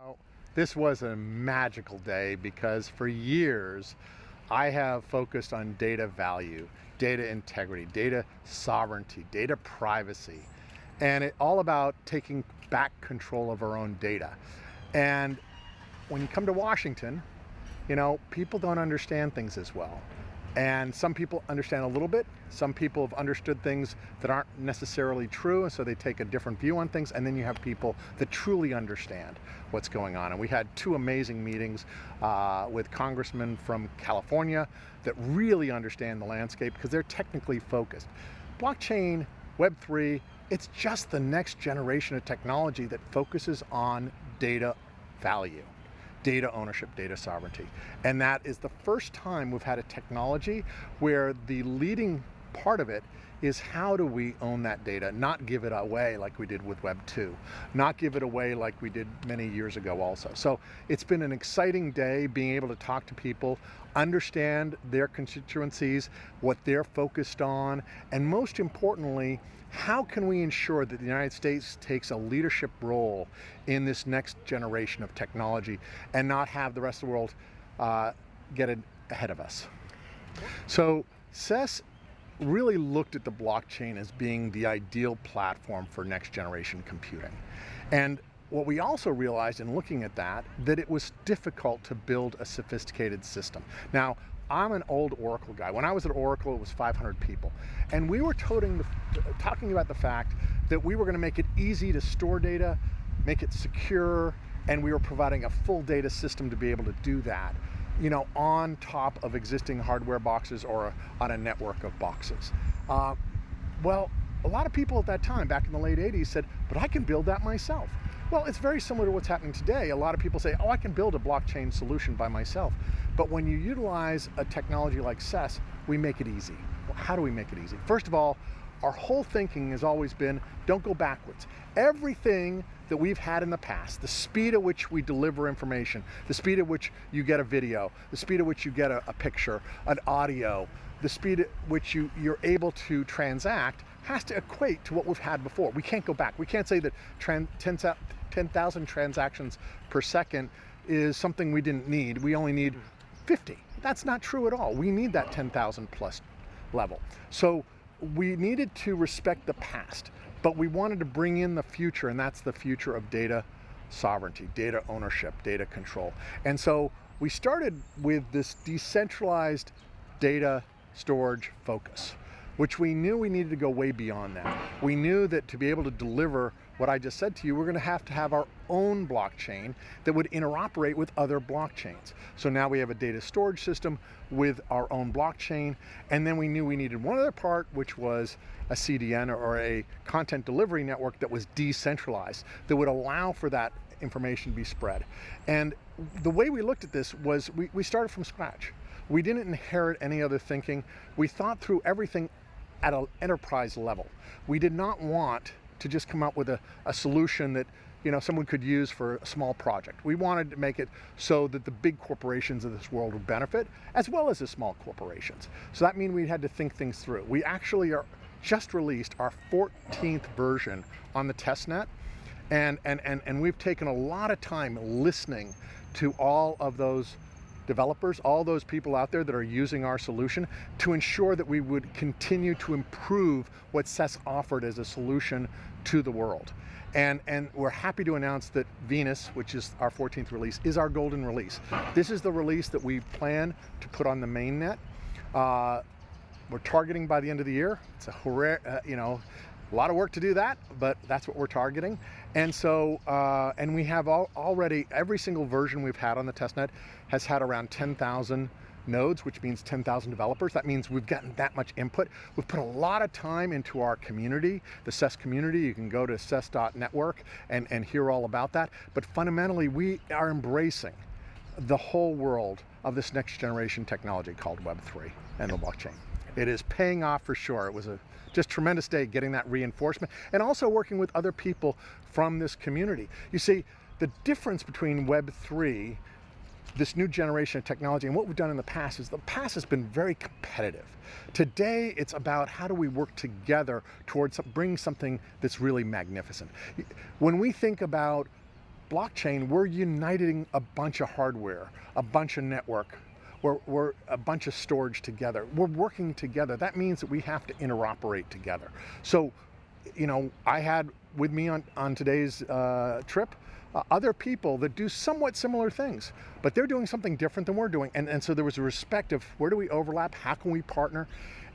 Well, this was a magical day because for years I have focused on data value, data integrity, data sovereignty, data privacy, and it's all about taking back control of our own data. And when you come to Washington, people don't understand things as well. And some people understand a little bit. Some people have understood things that aren't necessarily true, and so they take a different view on things. And then you have people that truly understand what's going on. And we had two amazing meetings with congressmen from California that really understand the landscape because they're technically focused. Blockchain, Web3, it's just the next generation of technology that focuses on data value, data ownership, data sovereignty. And that is the first time we've had a technology where the leading part of it is how do we own that data, not give it away like we did with Web 2, not give it away like we did many years ago also. So it's been an exciting day being able to talk to people, understand their constituencies, what they're focused on, and most importantly, how can we ensure that the United States takes a leadership role in this next generation of technology and not have the rest of the world get ahead of us. So CESS really looked at the blockchain as being the ideal platform for next generation computing. And what we also realized in looking at that it was difficult to build a sophisticated system. Now, I'm an old Oracle guy. When I was at Oracle, it was 500 people. And we were talking about the fact that we were going to make it easy to store data, make it secure, and we were providing a full data system to be able to do that, on top of existing hardware boxes or on a network of boxes. Well, a lot of people at that time, back in the late 80s, said, but I can build that myself. Well, it's very similar to what's happening today. A lot of people say, oh, I can build a blockchain solution by myself. But when you utilize a technology like CESS, we make it easy. Well, how do we make it easy? First of all, our whole thinking has always been, don't go backwards. Everything that we've had in the past, the speed at which we deliver information, the speed at which you get a video, the speed at which you get a picture, an audio, the speed at which you're able to transact has to equate to what we've had before. We can't go back. We can't say that 10,000 transactions per second is something we didn't need. We only need 50. That's not true at all. We need that 10,000 plus level. So we needed to respect the past, but we wanted to bring in the future, and that's the future of data sovereignty, data ownership, data control. And so we started with this decentralized data storage focus, which we knew we needed to go way beyond that. We knew that to be able to deliver what I just said to you, we're going to have our own blockchain that would interoperate with other blockchains. So now we have a data storage system with our own blockchain, and then we knew we needed one other part, which was a CDN or a content delivery network that was decentralized, that would allow for that information to be spread. And the way we looked at this was we started from scratch. We didn't inherit any other thinking. We thought through everything at an enterprise level. We did not want to just come up with a solution that someone could use for a small project. We wanted to make it so that the big corporations of this world would benefit, as well as the small corporations. So that means we had to think things through. We actually just released our 14th version on the testnet, and we've taken a lot of time listening to all of those developers, all those people out there that are using our solution, to ensure that we would continue to improve what CESS offered as a solution to the world. And we're happy to announce that Venus, which is our 14th release, is our golden release. This is the release that we plan to put on the mainnet. We're targeting by the end of the year. It's a lot of work to do that, but that's what we're targeting. And so, and we have already, every single version we've had on the testnet has had around 10,000 nodes, which means 10,000 developers. That means we've gotten that much input. We've put a lot of time into our community, the CESS community. You can go to cess.network and hear all about that. But fundamentally, we are embracing the whole world of this next generation technology called Web3 and the blockchain. It is paying off for sure. It was a just tremendous day getting that reinforcement and also working with other people from this community. You see, the difference between Web3, this new generation of technology, and what we've done in the past is the past has been very competitive. Today, it's about how do we work together towards bringing something that's really magnificent. When we think about blockchain, we're uniting a bunch of hardware, a bunch of network, we're a bunch of storage together. We're working together. That means that we have to interoperate together. So, you know, I had with me on today's trip other people that do somewhat similar things, but they're doing something different than we're doing. And so there was a respect of where do we overlap, how can we partner,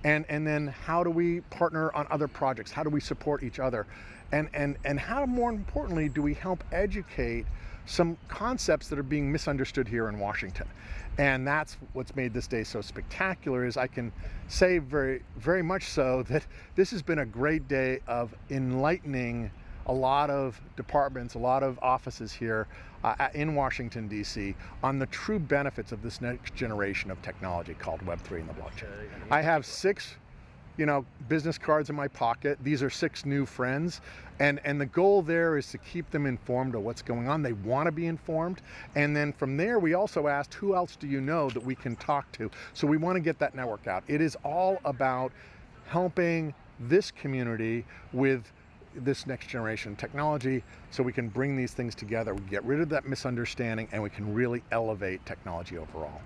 and then how do we partner on other projects, how do we support each other, and how, more importantly, do we help educate some concepts that are being misunderstood here in Washington. And that's what's made this day so spectacular, is I can say very, very much so that this has been a great day of enlightening a lot of departments, a lot of offices here in Washington, D.C. on the true benefits of this next generation of technology called Web3 and the blockchain. I have 6 business cards in my pocket. These are 6 new friends, and the goal there is to keep them informed of what's going on. They want to be informed, and then from there we also asked, who else do you know that we can talk to? So we want to get that network out. It is all about helping this community with this next generation technology, so we can bring these things together, we get rid of that misunderstanding, and we can really elevate technology overall.